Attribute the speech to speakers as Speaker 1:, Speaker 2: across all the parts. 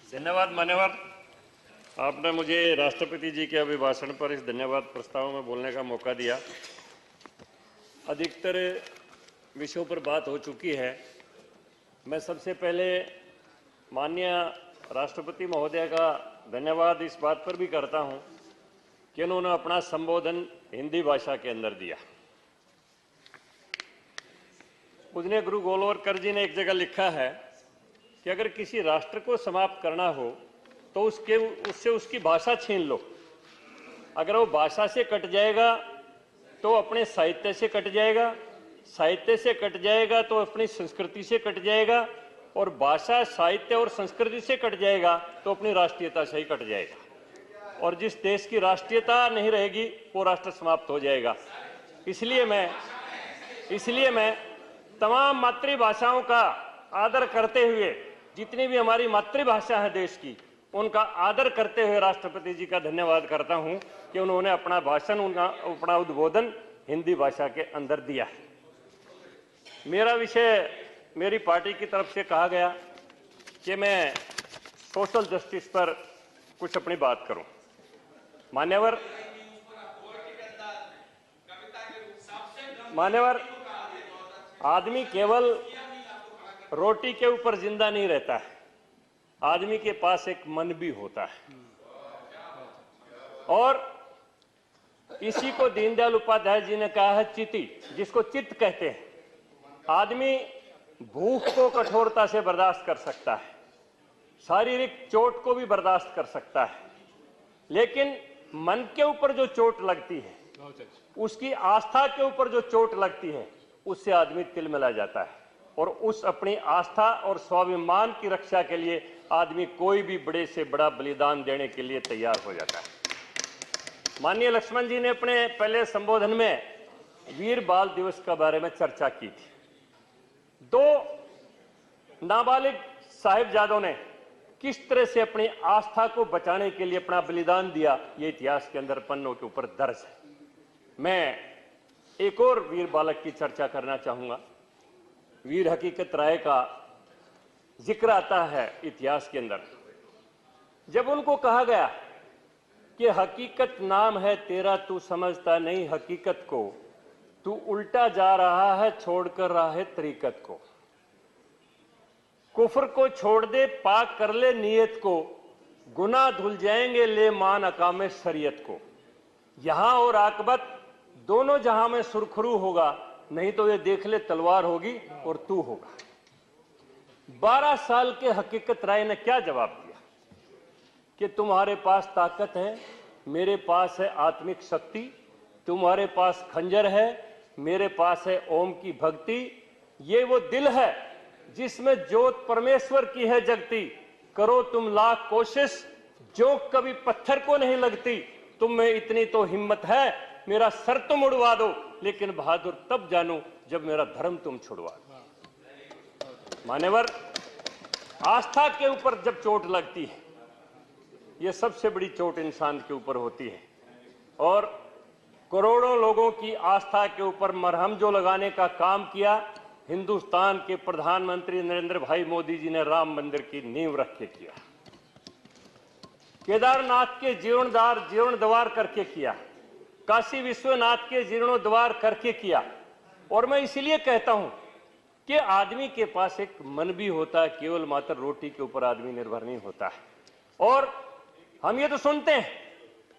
Speaker 1: धन्यवाद मान्यवर। आपने मुझे राष्ट्रपति जी के अभिभाषण पर इस धन्यवाद प्रस्ताव में बोलने का मौका दिया। अधिकतर विषयों पर बात हो चुकी है। मैं सबसे पहले माननीय राष्ट्रपति महोदय का धन्यवाद इस बात पर भी करता हूं कि उन्होंने अपना संबोधन हिंदी भाषा के अंदर दिया। पूजनीय गुरु गोलवलकर जी ने एक जगह लिखा है कि अगर किसी राष्ट्र को समाप्त करना हो तो उससे उसकी भाषा छीन लो। अगर वो भाषा से कट जाएगा तो अपने साहित्य से कट जाएगा, साहित्य से कट जाएगा तो अपनी संस्कृति से कट जाएगा, और भाषा, साहित्य और संस्कृति से कट जाएगा तो अपनी राष्ट्रीयता से ही कट जाएगा। और जिस देश की राष्ट्रीयता नहीं रहेगी वो राष्ट्र समाप्त हो जाएगा। इसलिए मैं तमाम मातृभाषाओं का आदर करते हुए, जितनी भी हमारी मातृभाषा है देश की, उनका आदर करते हुए राष्ट्रपति जी का धन्यवाद करता हूं कि उन्होंने अपना भाषण, अपना उद्बोधन हिंदी भाषा के अंदर दिया है। मेरा विषय, मेरी पार्टी की तरफ से कहा गया कि मैं सोशल जस्टिस पर कुछ अपनी बात करूं। मान्यवर, आदमी केवल रोटी के ऊपर जिंदा नहीं रहता है, आदमी के पास एक मन भी होता है। और इसी को दीनदयाल उपाध्याय जी ने कहा है चिति, जिसको चित्त कहते हैं। आदमी भूख को कठोरता से बर्दाश्त कर सकता है, शारीरिक चोट को भी बर्दाश्त कर सकता है, लेकिन मन के ऊपर जो चोट लगती है, उसकी आस्था के ऊपर जो चोट लगती है, उससे आदमी तिलमिला जाता है। और उस अपनी आस्था और स्वाभिमान की रक्षा के लिए आदमी कोई भी बड़े से बड़ा बलिदान देने के लिए तैयार हो जाता है। माननीय लक्ष्मण जी ने अपने पहले संबोधन में वीर बाल दिवस के बारे में चर्चा की थी। 2 नाबालिग साहिबजादों ने किस तरह से अपनी आस्था को बचाने के लिए अपना बलिदान दिया, ये इतिहास के अंदर पन्नों के ऊपर दर्ज है। मैं एक और वीर बालक की चर्चा करना चाहूंगा। वीर हकीकत राय का जिक्र आता है इतिहास के अंदर। जब उनको कहा गया कि हकीकत नाम है तेरा, तू समझता नहीं हकीकत को, तू उल्टा जा रहा है छोड़कर राह तरीकत को। कुफ्र को छोड़ दे, पाक कर ले नियत को, गुनाह धुल जाएंगे ले मान अकामे शरीयत को। यहां और आकबत दोनों जहां में सुरखरू होगा, नहीं तो ये देख ले तलवार होगी और तू होगा। 12 साल के हकीकत राय ने क्या जवाब दिया कि तुम्हारे पास ताकत है, मेरे पास है आत्मिक शक्ति, तुम्हारे पास खंजर है, मेरे पास है ओम की भक्ति। ये वो दिल है जिसमें ज्योत परमेश्वर की है जगती, करो तुम लाख कोशिश जो कभी पत्थर को नहीं लगती। तुम में इतनी तो हिम्मत है, मेरा सर तुम उड़वा दो, लेकिन बहादुर तब जानो जब मेरा धर्म तुम छुड़वा दो। मान्यवर, आस्था के ऊपर जब चोट लगती है, यह सबसे बड़ी चोट इंसान के ऊपर होती है। और करोड़ों लोगों की आस्था के ऊपर मरहम जो लगाने का काम किया, हिंदुस्तान के प्रधानमंत्री नरेंद्र भाई मोदी जी ने राम मंदिर की नींव रख के किया, केदारनाथ के जीर्णोद्धार करके किया, काशी विश्वनाथ के जीर्णोद्धार करके किया। और मैं इसलिए कहता हूं कि आदमी के पास एक मन भी होता है, केवल मात्र रोटी के ऊपर आदमी निर्भर नहीं होता है। और हम ये तो सुनते हैं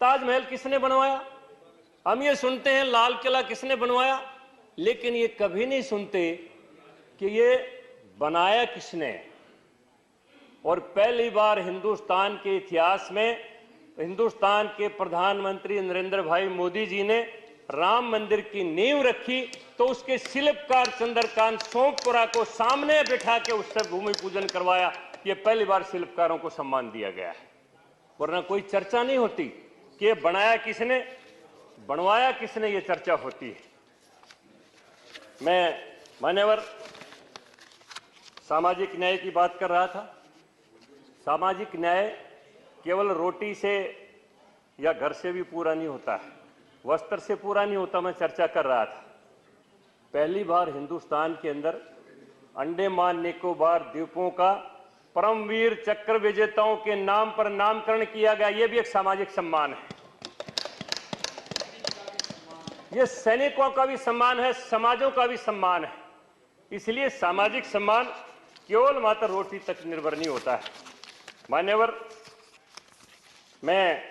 Speaker 1: ताजमहल किसने बनवाया, हम ये सुनते हैं लाल किला किसने बनवाया, लेकिन ये कभी नहीं सुनते कि ये बनाया किसने। और पहली बार हिंदुस्तान के इतिहास में हिंदुस्तान के प्रधानमंत्री नरेंद्र भाई मोदी जी ने राम मंदिर की नींव रखी, तो उसके शिल्पकार चंद्रकांत सोमपुरा को सामने बिठा के उससे भूमि पूजन करवाया। ये पहली बार शिल्पकारों को सम्मान दिया गया है, वरना कोई चर्चा नहीं होती कि ये बनाया किसने, बनवाया किसने, ये चर्चा होती है। मैं मान्यवर सामाजिक न्याय की बात कर रहा था। सामाजिक न्याय केवल रोटी से या घर से भी पूरा नहीं होता है, वस्त्र से पूरा नहीं होता। मैं चर्चा कर रहा था, पहली बार हिंदुस्तान के अंदर अंडमान निकोबार द्वीपों का परमवीर चक्र विजेताओं के नाम पर नामकरण किया गया, यह भी एक सामाजिक सम्मान है। यह सैनिकों का भी सम्मान है, समाजों का भी सम्मान है। इसलिए सामाजिक सम्मान केवल मात्र रोटी तक निर्भर नहीं होता है। मान्यवर, मैं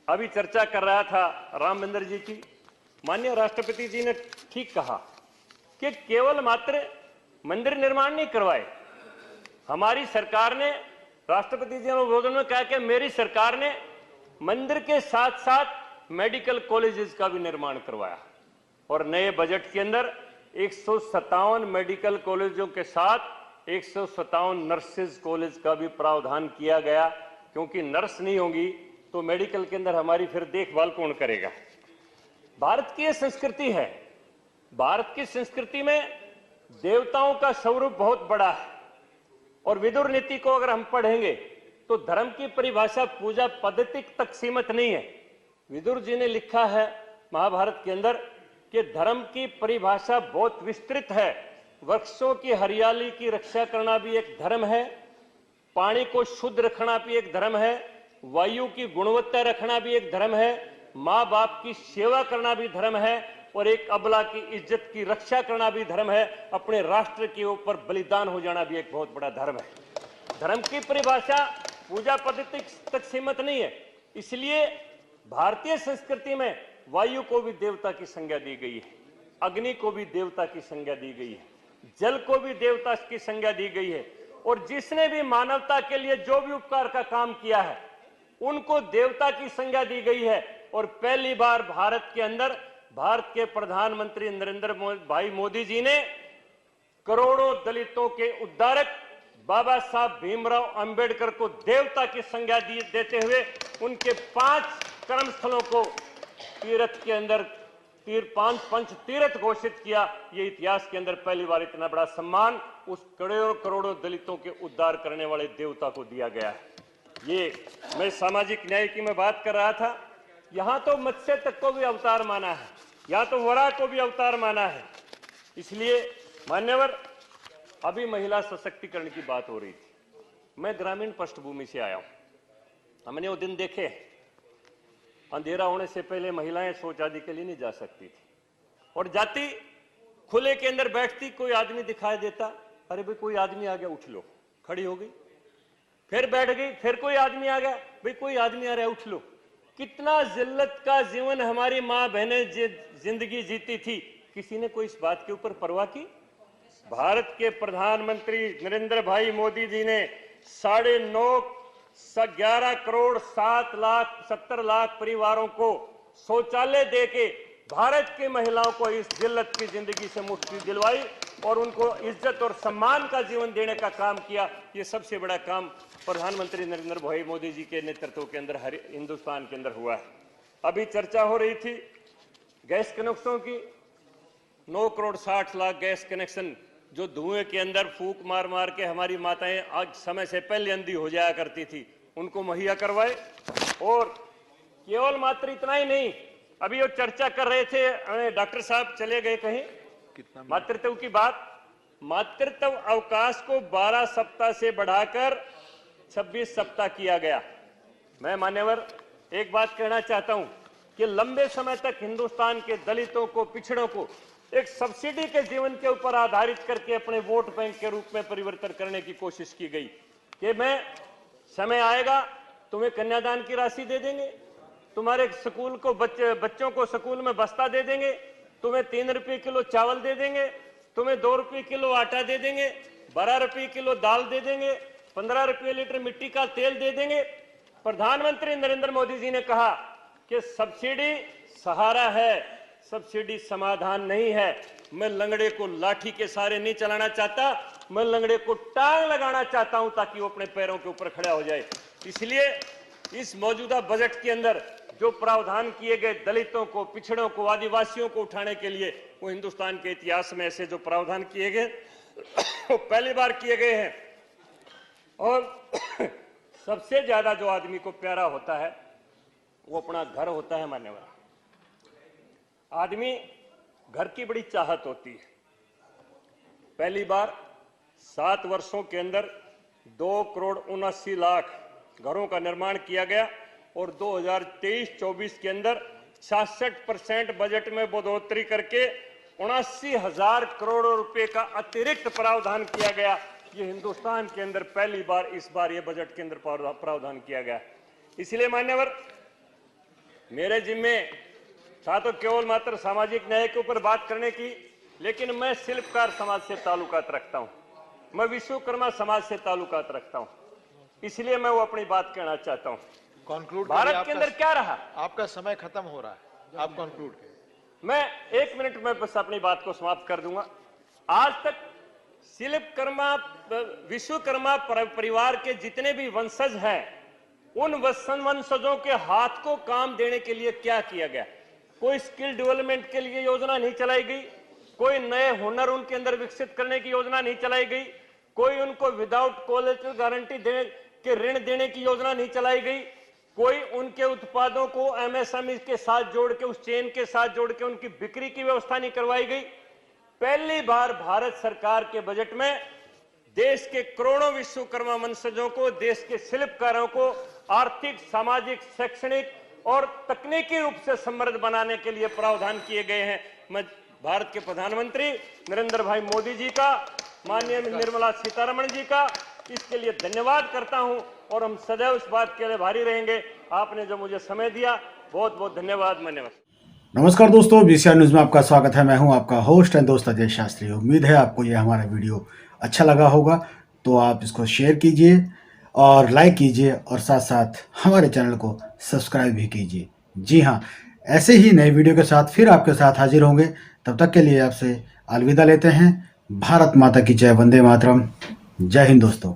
Speaker 1: अभी चर्चा कर रहा था राम मंदिर जी की। माननीय राष्ट्रपति जी ने ठीक कहा कि केवल मात्र मंदिर निर्माण नहीं करवाए, हमारी सरकार ने, राष्ट्रपति जी ने उद्बोधन में कहा कि मेरी सरकार ने मंदिर के साथ साथ मेडिकल कॉलेजेस का भी निर्माण करवाया और नए बजट के अंदर 157 मेडिकल कॉलेजों के साथ 157 नर्सेज कॉलेज का भी प्रावधान किया गया, क्योंकि नर्स नहीं होंगी तो मेडिकल के अंदर हमारी फिर देखभाल कौन करेगा। भारत की यह संस्कृति है। भारत की संस्कृति में देवताओं का स्वरूप बहुत बड़ा है और विदुर नीति को अगर हम पढ़ेंगे तो धर्म की परिभाषा पूजा पद्धति तक सीमित नहीं है। विदुर जी ने लिखा है महाभारत के अंदर कि धर्म की परिभाषा बहुत विस्तृत है। वृक्षों की हरियाली की रक्षा करना भी एक धर्म है, पानी को शुद्ध रखना भी एक धर्म है, वायु की गुणवत्ता रखना भी एक धर्म है, माँ बाप की सेवा करना भी धर्म है और एक अबला की इज्जत की रक्षा करना भी धर्म है। अपने राष्ट्र के ऊपर बलिदान हो जाना भी एक बहुत बड़ा धर्म है। धर्म की परिभाषा पूजा पद्धति तक सीमित नहीं है। इसलिए भारतीय संस्कृति में वायु को भी देवता की संज्ञा दी गई है, अग्नि को भी देवता की संज्ञा दी गई है, जल को भी देवता की संज्ञा दी गई है और जिसने भी मानवता के लिए जो भी उपकार का काम किया है उनको देवता की संज्ञा दी गई है। और पहली बार भारत के अंदर भारत के प्रधानमंत्री नरेंद्र भाई मोदी जी ने करोड़ों दलितों के उद्धारक बाबा साहब भीमराव अंबेडकर को देवता की संज्ञा देते हुए उनके 5 कर्म स्थलों को तीर्थ के अंदर पंच तीर्थ घोषित किया। ये इतिहास के अंदर पहली बार इतना बड़ा सम्मान उस करोड़ों दलितों के उद्धार करने वाले देवता को दिया गया है। ये मैं सामाजिक न्याय की मैं बात कर रहा था। यहां तो मत्स्य तक को भी अवतार माना है, यहां तो वराह को भी अवतार माना है। इसलिए मान्यवर, अभी महिला सशक्तिकरण की बात हो रही थी। मैं ग्रामीण पृष्ठभूमि से आया हूं। हमने वो दिन देखे, अंधेरा होने से पहले महिलाएं शौच आदि के लिए नहीं जा सकती थी और जाती खुले के अंदर बैठती, कोई आदमी दिखाई देता, अरे भाई कोई आदमी आ गया, उठ लो, खड़ी हो गई, फिर बैठ गई, फिर कोई आदमी आ गया, भाई कोई आदमी आ रहा है, उठ लो। कितना जिल्लत का जीवन हमारी मां बहनें जिंदगी जीती थी, किसी ने कोई इस बात के ऊपर परवाह की? भारत के प्रधानमंत्री नरेंद्र भाई मोदी जी ने 11 करोड़ 70 लाख परिवारों को शौचालय देके भारत की महिलाओं को इस जिल्लत की जिंदगी से मुक्ति दिलवाई और उनको इज्जत और सम्मान का जीवन देने का काम किया। ये सबसे बड़ा काम प्रधानमंत्री नरेंद्र भाई मोदी जी के नेतृत्व के अंदर हिंदुस्तान के अंदर हुआ है। अभी चर्चा हो रही थी गैस कनेक्शनों की। 9 करोड़ 60 लाख गैस कनेक्शन जो धुएं के अंदर फूंक मार मार के हमारी माताएं आज समय से पहले अंधी हो जाया करती थी, उनको मुहैया करवाए। और केवल मात्र इतना ही नहीं, अभी वो चर्चा कर रहे थे, डॉक्टर साहब चले गए कहीं, मातृत्व की बात। मातृत्व अवकाश को 12 सप्ताह से बढ़ाकर 26 सप्ताह किया गया। मैं मान्यवर एक बात कहना चाहता हूं कि लंबे समय तक हिंदुस्तान के दलितों को, पिछड़ों को एक सब्सिडी के जीवन के ऊपर आधारित करके अपने वोट बैंक के रूप में परिवर्तन करने की कोशिश की गई कि मैं समय आएगा तुम्हें कन्यादान की राशि दे देंगे, तुम्हारे स्कूल को बच्चों को स्कूल में बस्ता दे देंगे, तुम्हें 3 रुपये किलो चावल दे देंगे, तुम्हें 2 रुपये किलो आटा दे देंगे, 12 रुपये किलो दाल दे देंगे, 15 रुपये लीटर मिट्टी का तेल दे देंगे। प्रधानमंत्री नरेंद्र मोदी जी ने कहा कि सब्सिडी सहारा है, सब्सिडी समाधान नहीं है। मैं लंगड़े को लाठी के सहारे नहीं चलाना चाहता, मैं लंगड़े को टांग लगाना चाहता हूं ताकि वो अपने पैरों के ऊपर खड़ा हो जाए। इसलिए इस मौजूदा बजट के अंदर जो प्रावधान किए गए दलितों को, पिछड़ों को, आदिवासियों को उठाने के लिए, वो हिंदुस्तान के इतिहास में ऐसे जो प्रावधान किए गए वो पहली बार किए गए हैं। और सबसे ज्यादा जो आदमी को प्यारा होता है वो अपना घर होता है। मान्यवर, आदमी घर की बड़ी चाहत होती है। पहली बार 7 वर्षों के अंदर 2,79,00,000 घरों का निर्माण किया गया और 2023-24 के अंदर 66% बजट में बढ़ोतरी करके 79,000 करोड़ रुपए का अतिरिक्त प्रावधान किया गया। ये हिंदुस्तान के अंदर पहली बार इस बार ये बजट के अंदर प्रावधान किया गया। इसलिए मान्यवर, मेरे जिम्मे था तो केवल मात्र सामाजिक न्याय के ऊपर बात करने की, लेकिन मैं शिल्पकार समाज से ताल्लुकात रखता हूं, मैं विश्वकर्मा समाज से ताल्लुकात रखता हूं, इसलिए मैं वो अपनी बात कहना चाहता हूं।
Speaker 2: कंक्लूड
Speaker 1: भारत के अंदर क्या रहा?
Speaker 2: आपका समय खत्म हो रहा है, आप कंक्लूड करें।
Speaker 1: मैं 1 मिनट में बस अपनी बात को समाप्त कर दूंगा। आज तक शिल्पकर्मा विश्वकर्मा परिवार के जितने भी वंशज हैं, उन वंशजों के हाथ को काम देने के लिए क्या किया गया? कोई स्किल डेवलपमेंट के लिए योजना नहीं चलाई गई, कोई नए हुनर उनके अंदर विकसित करने की योजना नहीं चलाई गई, कोई उनको विदाउट कोलेटरल गारंटी देने के ऋण देने की योजना नहीं चलाई गई, कोई उनके उत्पादों को एमएसएमई के साथ जोड़ के, उस चेन के साथ जोड़ के उनकी बिक्री की व्यवस्था नहीं करवाई गई। पहली बार भारत सरकार के बजट में देश के करोड़ों विश्वकर्मा वंशजों को, देश के शिल्पकारों को आर्थिक, सामाजिक, शैक्षणिक और तकनीकी रूप से समृद्ध बनाने के लिए प्रावधान किए गए हैं। मैं भारत के प्रधानमंत्री नरेंद्र भाई मोदी जी का, माननीय निर्मला सीतारमण जी का इसके लिए धन्यवाद करता हूं और हम सदैव इस बात के लिए भारी रहेंगे। आपने जो मुझे समय दिया, बहुत बहुत धन्यवाद।
Speaker 3: नमस्कार दोस्तों, बीसीआर न्यूज में आपका स्वागत है। मैं हूं आपका होस्ट एंड दोस्त अजय शास्त्री। उम्मीद है आपको यह हमारा वीडियो अच्छा लगा होगा, तो आप इसको शेयर कीजिए और लाइक कीजिए और साथ साथ हमारे चैनल को सब्सक्राइब भी कीजिए। जी हाँ, ऐसे ही नए वीडियो के साथ फिर आपके साथ हाजिर होंगे। तब तक के लिए आपसे अलविदा लेते हैं। भारत माता की जय, वंदे मातरम। जय हिंद दोस्तों।